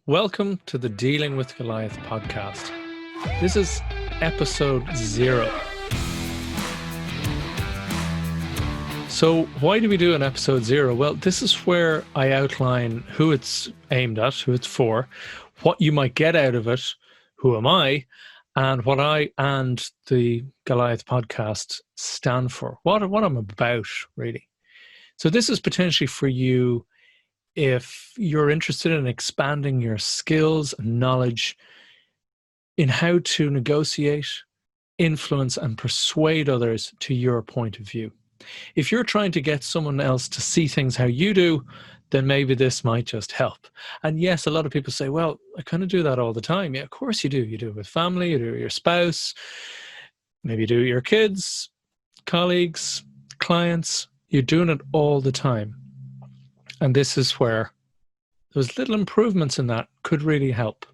Welcome to the Dealing with Goliath podcast. This is episode 0. So why do we do an episode 0? Well, this is where I outline who it's aimed at, who it's for, what you might get out of it, who am I, and what I and the Goliath podcast stand for, what I'm about, really. So this is potentially for you if you're interested in expanding your skills and knowledge in how to negotiate, influence, and persuade others to your point of view. If you're trying to get someone else to see things how you do, then maybe this might just help. And yes, a lot of people say, well, I kind of do that all the time. Yeah, of course you do. You do it with family, you do it with your spouse, maybe you do it with your kids, colleagues, clients. You're doing it all the time. And this is where those little improvements in that could really help.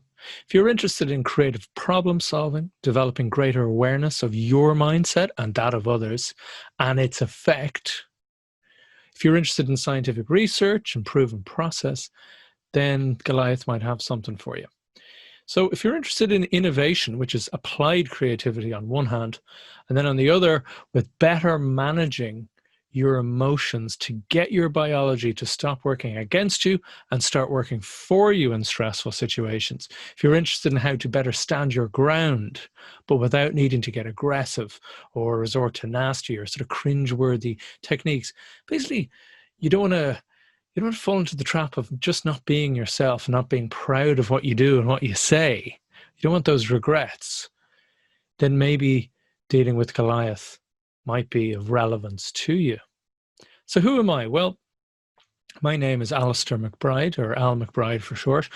If you're interested in creative problem solving, developing greater awareness of your mindset and that of others and its effect, if you're interested in scientific research and proven process, then Goliath might have something for you. So if you're interested in innovation, which is applied creativity on one hand, and then on the other, with better managing your emotions to get your biology to stop working against you and start working for you in stressful situations. If you're interested in how to better stand your ground, but without needing to get aggressive or resort to nasty or sort of cringe-worthy techniques, basically, you don't want to fall into the trap of just not being yourself, not being proud of what you do and what you say. You don't want those regrets. Then maybe dealing with Goliath might be of relevance to you. So who am I? Well, my name is Alistair McBride, or Al McBride for short.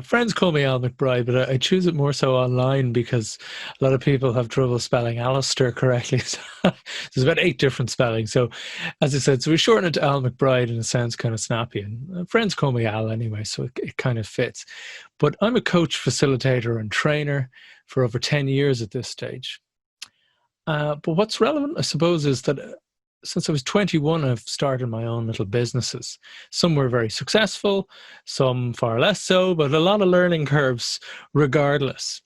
Friends call me Al McBride, but I choose it more so online because a lot of people have trouble spelling Alistair correctly. So there's about 8 different spellings. So as I said, so we shorten it to Al McBride and it sounds kind of snappy. And friends call me Al anyway, so it kind of fits. But I'm a coach, facilitator, and trainer for over 10 years at this stage. But what's relevant, I suppose, is that since I was 21, I've started my own little businesses. Some were very successful, some far less so, but a lot of learning curves regardless.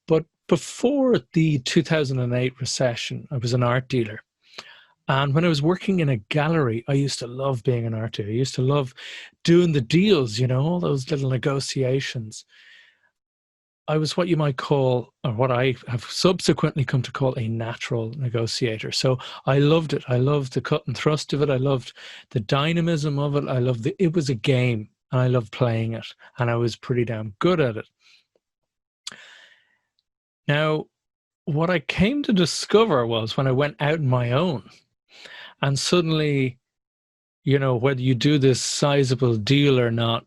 But before the 2008 recession, I was an art dealer. And when I was working in a gallery, I used to love being an art dealer. I used to love doing the deals, all those little negotiations. I was what you might call, or what I have subsequently come to call, a natural negotiator. So I loved it. I loved the cut and thrust of it. I loved the dynamism of it. It was a game and I loved playing it and I was pretty damn good at it. Now, what I came to discover was when I went out on my own and suddenly, whether you do this sizable deal or not,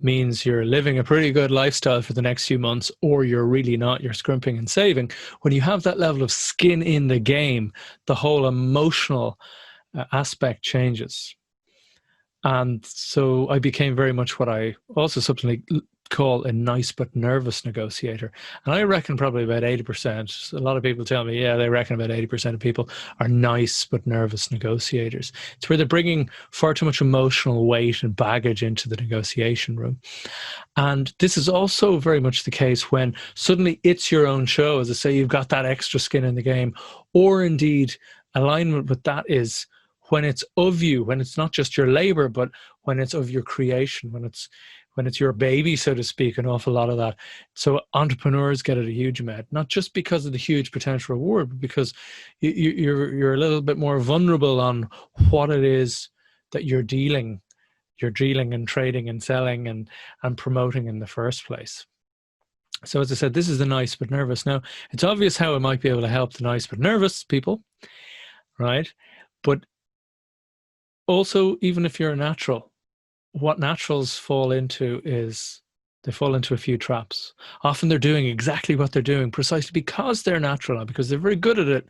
means you're living a pretty good lifestyle for the next few months, or you're really not, you're scrimping and saving. When you have that level of skin in the game, the whole emotional aspect changes. And so I became very much what I also subsequently call a nice but nervous negotiator. And I reckon probably about 80%. A lot of people tell me, yeah, they reckon about 80% of people are nice but nervous negotiators. It's where they're bringing far too much emotional weight and baggage into the negotiation room. And this is also very much the case when suddenly it's your own show. As I say, you've got that extra skin in the game. Or indeed, alignment with that is when it's of you, when it's not just your labor, but when it's of your creation, when it's your baby, so to speak, an awful lot of that. So entrepreneurs get it a huge amount, not just because of the huge potential reward, but because you're a little bit more vulnerable on what it is that you're dealing and trading and selling and promoting in the first place. So as I said, this is the nice but nervous. Now, it's obvious how I might be able to help the nice but nervous people, right? But also, even if you're a natural, what naturals fall into is they fall into a few traps. Often they're doing exactly what they're doing precisely because they're natural and because they're very good at it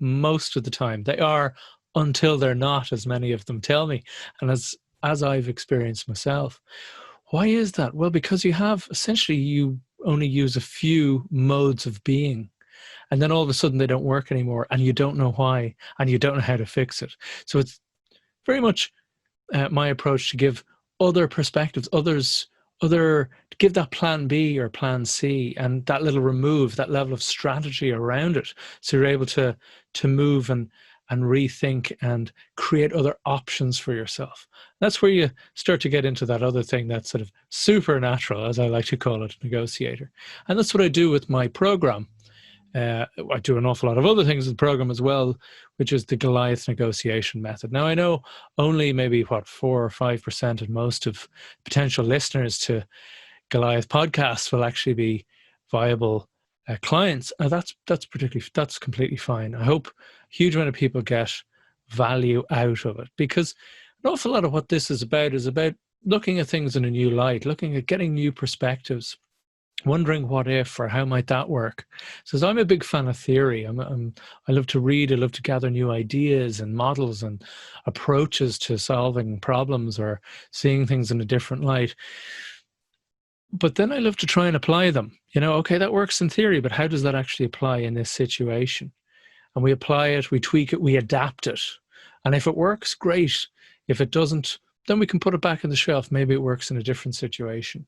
most of the time. They are until they're not, as many of them tell me, and as I've experienced myself. Why is that? Well, because you only use a few modes of being. And then all of a sudden they don't work anymore and you don't know why and you don't know how to fix it. So it's very much my approach to give other perspectives, others give that plan B or plan C, and that level of strategy around it, so you're able to move and rethink and create other options for yourself. That's where you start to get into that other thing that's sort of supernatural, as I like to call it, negotiator. And that's what I do with my program. I do an awful lot of other things in the program as well, which is the Goliath negotiation method. Now, I know only maybe 4 or 5% of most of potential listeners to Goliath podcasts will actually be viable clients. That's completely fine. I hope a huge amount of people get value out of it, because an awful lot of what this is about looking at things in a new light, looking at getting new perspectives, wondering what if or how might that work. So I'm a big fan of theory. I love to read. I love to gather new ideas and models and approaches to solving problems or seeing things in a different light. But then I love to try and apply them. Okay, that works in theory, but how does that actually apply in this situation? And we apply it, we tweak it, we adapt it. And if it works, great. If it doesn't, then we can put it back on the shelf. Maybe it works in a different situation.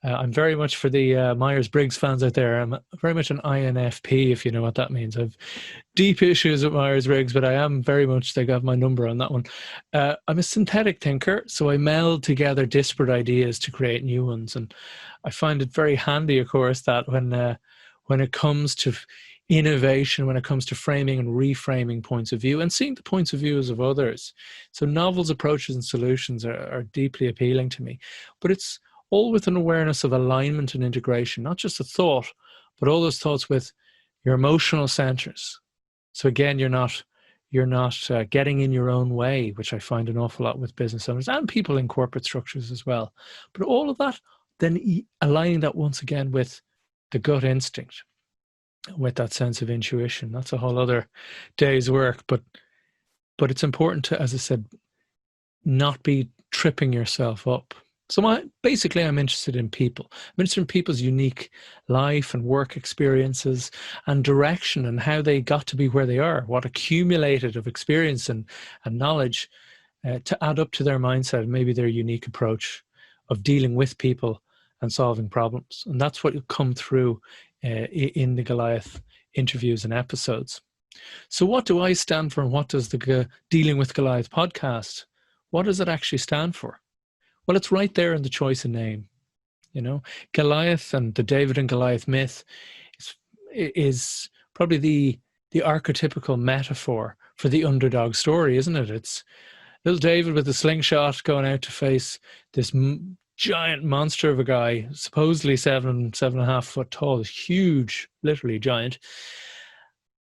I'm very much, for the Myers-Briggs fans out there, I'm very much an INFP, if you know what that means. I've deep issues with Myers-Briggs, but I am very much, they got my number on that one. I'm a synthetic thinker, so I meld together disparate ideas to create new ones. And I find it very handy, of course, that when it comes to innovation, when it comes to framing and reframing points of view and seeing the points of views of others. So novels, approaches, and solutions are deeply appealing to me. But it's all with an awareness of alignment and integration, not just a thought, but all those thoughts with your emotional centers. So again, you're not getting in your own way, which I find an awful lot with business owners and people in corporate structures as well. But all of that, then aligning that once again with the gut instinct, with that sense of intuition. That's a whole other day's work, but it's important to, as I said, not be tripping yourself up. So I'm interested in people. I'm interested in people's unique life and work experiences and direction and how they got to be where they are, what accumulated of experience and knowledge to add up to their mindset and maybe their unique approach of dealing with people and solving problems. And that's what will come through in the Goliath interviews and episodes. So what do I stand for, and what does the Dealing with Goliath podcast, what does it actually stand for? Well, it's right there in the choice of name. Goliath and the David and Goliath myth is probably the archetypical metaphor for the underdog story, isn't it? It's little David with the slingshot going out to face this giant monster of a guy, supposedly 7.5 foot tall, huge, literally giant.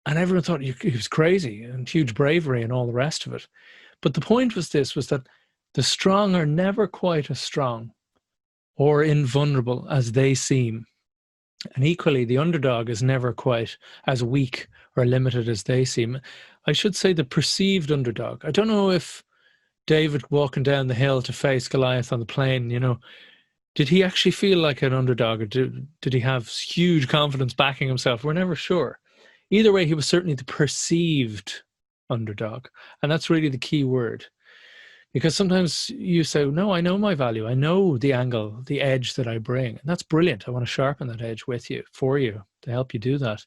And everyone thought he was crazy, and huge bravery and all the rest of it. But the point was that the strong are never quite as strong or invulnerable as they seem. And equally, the underdog is never quite as weak or limited as they seem. I should say the perceived underdog. I don't know if David walking down the hill to face Goliath on the plain, did he actually feel like an underdog, or did he have huge confidence backing himself? We're never sure. Either way, he was certainly the perceived underdog. And that's really the key word. Because sometimes you say, no, I know my value. I know the angle, the edge that I bring. And that's brilliant. I want to sharpen that edge with you, for you, to help you do that.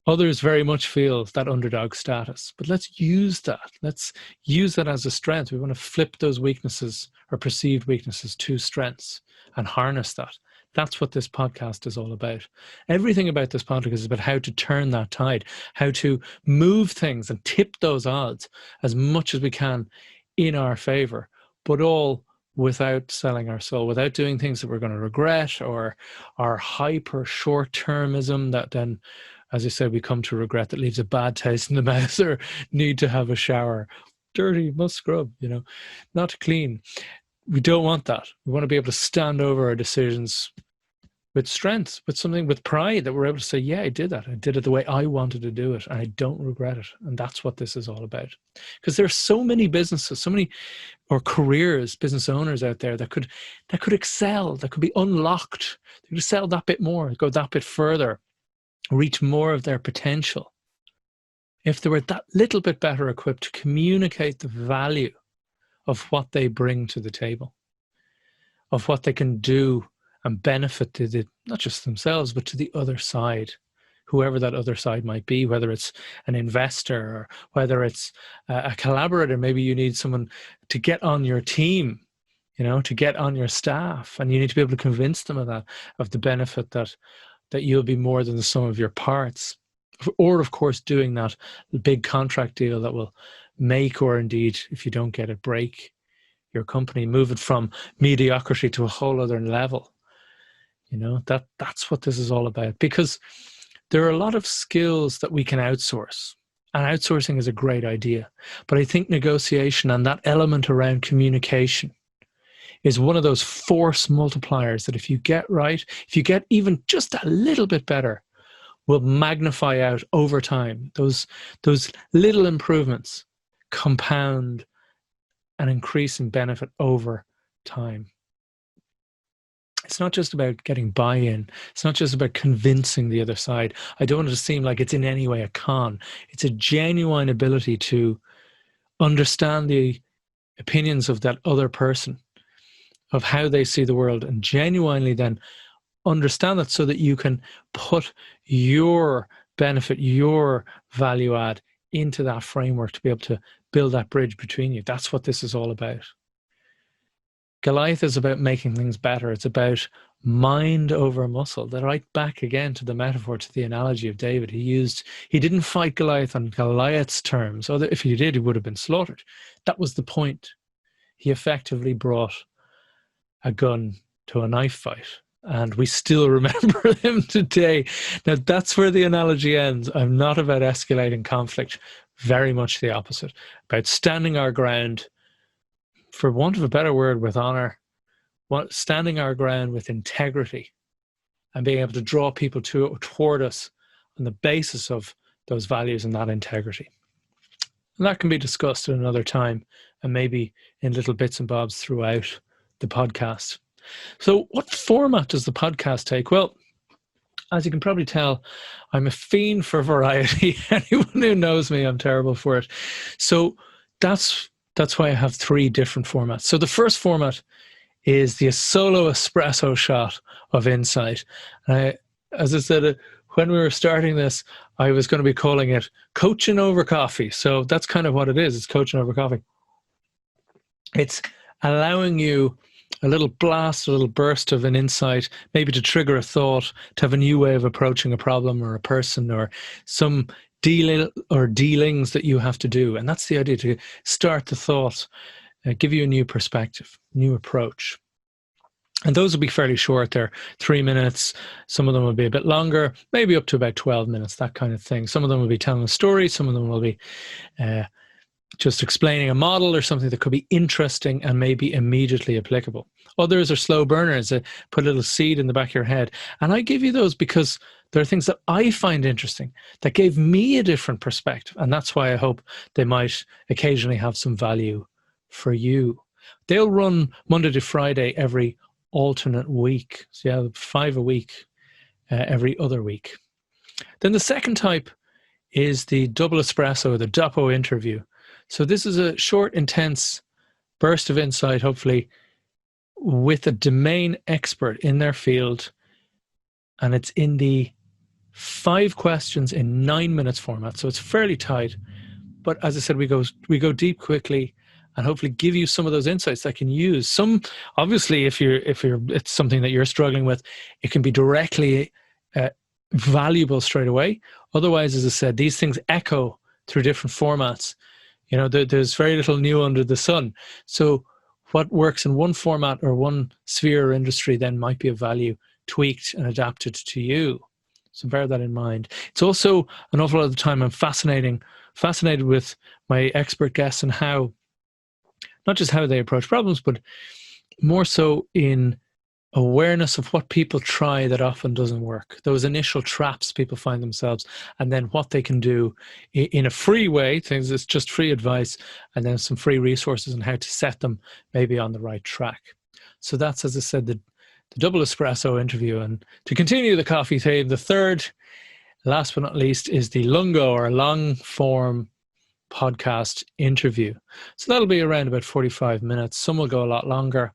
Others very much feel that underdog status. But let's use that. Let's use that as a strength. We want to flip those weaknesses or perceived weaknesses to strengths and harness that. That's what this podcast is all about. Everything about this podcast is about how to turn that tide, how to move things and tip those odds as much as we can in our favor, but all without selling our soul, without doing things that we're going to regret, or our hyper short-termism that then, as I said, we come to regret, that leaves a bad taste in the mouth, or need to have a shower. Dirty, must scrub, not clean. We don't want that. We want to be able to stand over our decisions with strength, with pride, that we're able to say, yeah, I did that. I did it the way I wanted to do it, and I don't regret it. And that's what this is all about. Because there are so many businesses, or careers, business owners out there that could excel, that could be unlocked. They could excel that bit more, go that bit further, reach more of their potential, if they were that little bit better equipped to communicate the value of what they bring to the table. of what they can do and benefit to not just themselves, but to the other side, whoever that other side might be, whether it's an investor or whether it's a collaborator. Maybe you need someone to get on your team, to get on your staff, and you need to be able to convince them of the benefit that you'll be more than the sum of your parts. Or, of course, doing that big contract deal that will make, or indeed, if you don't get it, break your company, move it from mediocrity to a whole other level. That's what this is all about, because there are a lot of skills that we can outsource, and outsourcing is a great idea. But I think negotiation and that element around communication is one of those force multipliers that if you get right, if you get even just a little bit better, will magnify out over time. Those little improvements compound and increase in benefit over time. It's not just about getting buy-in. It's not just about convincing the other side. I don't want it to seem like it's in any way a con. It's a genuine ability to understand the opinions of that other person, of how they see the world, and genuinely then understand that so that you can put your benefit, your value add into that framework to be able to build that bridge between you. That's what this is all about. Goliath is about making things better. It's about mind over muscle. They're right back again to the metaphor, to the analogy of David. He didn't fight Goliath on Goliath's terms. Or if he did, he would have been slaughtered. That was the point. He effectively brought a gun to a knife fight, and we still remember him today. Now, that's where the analogy ends. I'm not about escalating conflict. Very much the opposite. About standing our ground, for want of a better word, with honor, standing our ground with integrity, and being able to draw people toward us on the basis of those values and that integrity. And that can be discussed at another time, and maybe in little bits and bobs throughout the podcast. So what format does the podcast take? Well, as you can probably tell, I'm a fiend for variety. Anyone who knows me, I'm terrible for it. So that's why I have 3 different formats. So the first format is the solo espresso shot of insight. As I said, when we were starting this, I was going to be calling it coaching over coffee. So that's kind of what it is. It's coaching over coffee. It's allowing you a little blast, a little burst of an insight, maybe to trigger a thought, to have a new way of approaching a problem or a person, or some deal or dealings that you have to do. And that's the idea, to start the thought, give you a new perspective, new approach. And those will be fairly short. They're 3 minutes. Some of them will be a bit longer, maybe up to about 12 minutes, that kind of thing. Some of them will be telling a story. Some of them will be just explaining a model or something that could be interesting and maybe immediately applicable. Others are slow burners that put a little seed in the back of your head. And I give you those because there are things that I find interesting that gave me a different perspective. And that's why I hope they might occasionally have some value for you. They'll run Monday to Friday every alternate week. So yeah, 5 a week, every other week. Then the second type is the double espresso, the Dopo interview. So this is a short, intense burst of insight, hopefully, with a domain expert in their field. And it's in the 5 questions in 9 minutes format. So it's fairly tight. But as I said, we go deep quickly and hopefully give you some of those insights that can use. Some, obviously, if it's something that you're struggling with, it can be directly valuable straight away. Otherwise, as I said, these things echo through different formats. There's very little new under the sun. So what works in one format or one sphere or industry then might be of value, tweaked and adapted to you. So bear that in mind. It's also an awful lot of the time I'm fascinated with my expert guests and how, not just how they approach problems, but more so in awareness of what people try that often doesn't work, those initial traps people find themselves, and then what they can do in a free way, things that's just free advice, and then some free resources on how to set them maybe on the right track. So that's, as I said, the double espresso interview. And to continue the coffee theme, the third, last but not least, is the lungo, or long form podcast interview. So that'll be around about 45 minutes. Some will go a lot longer.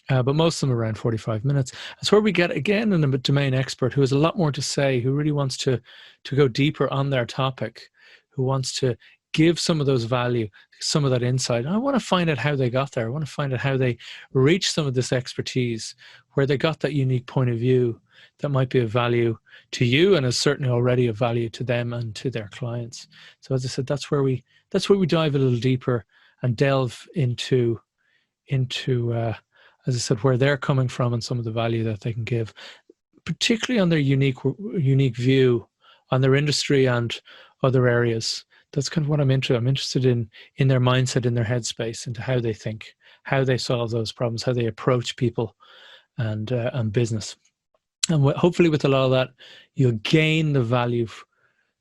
but most of them around 45 minutes. That's where we get, again, a domain expert who has a lot more to say, who really wants to go deeper on their topic, who wants to give some of those value, some of that insight. And I want to find out how they got there. I want to find out how they reached some of this expertise, where they got that unique point of view that might be of value to you and is certainly already of value to them and to their clients. So as I said, that's where we dive a little deeper and delve into as I said, where they're coming from and some of the value that they can give, particularly on their unique view on their industry and other areas. That's kind of what I'm into. I'm interested in their mindset, in their headspace, into how they think, how they solve those problems, how they approach people and business. And hopefully with a lot of that, you'll gain the value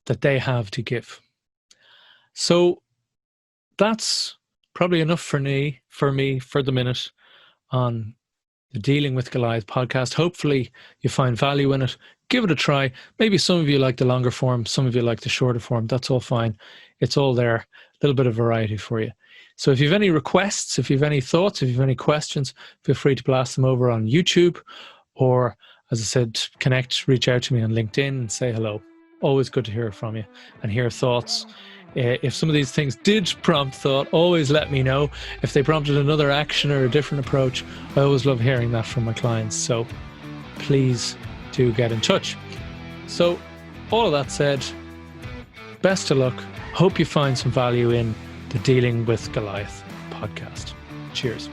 that they have to give. So that's probably enough for me for the minute on the Dealing with Goliath podcast. Hopefully you find value in it. Give it a try. Maybe some of you like the longer form, some of you like the shorter form. That's all fine. It's all there. A little bit of variety for you. So if you have any requests, if you have any thoughts, if you have any questions, feel free to blast them over on YouTube, or as I said, reach out to me on LinkedIn and say hello. Always good to hear from you and hear thoughts. If some of these things did prompt thought, always let me know. If they prompted another action or a different approach, I always love hearing that from my clients. So please do get in touch. So all of that said, best of luck. Hope you find some value in the Dealing with Goliath podcast. Cheers.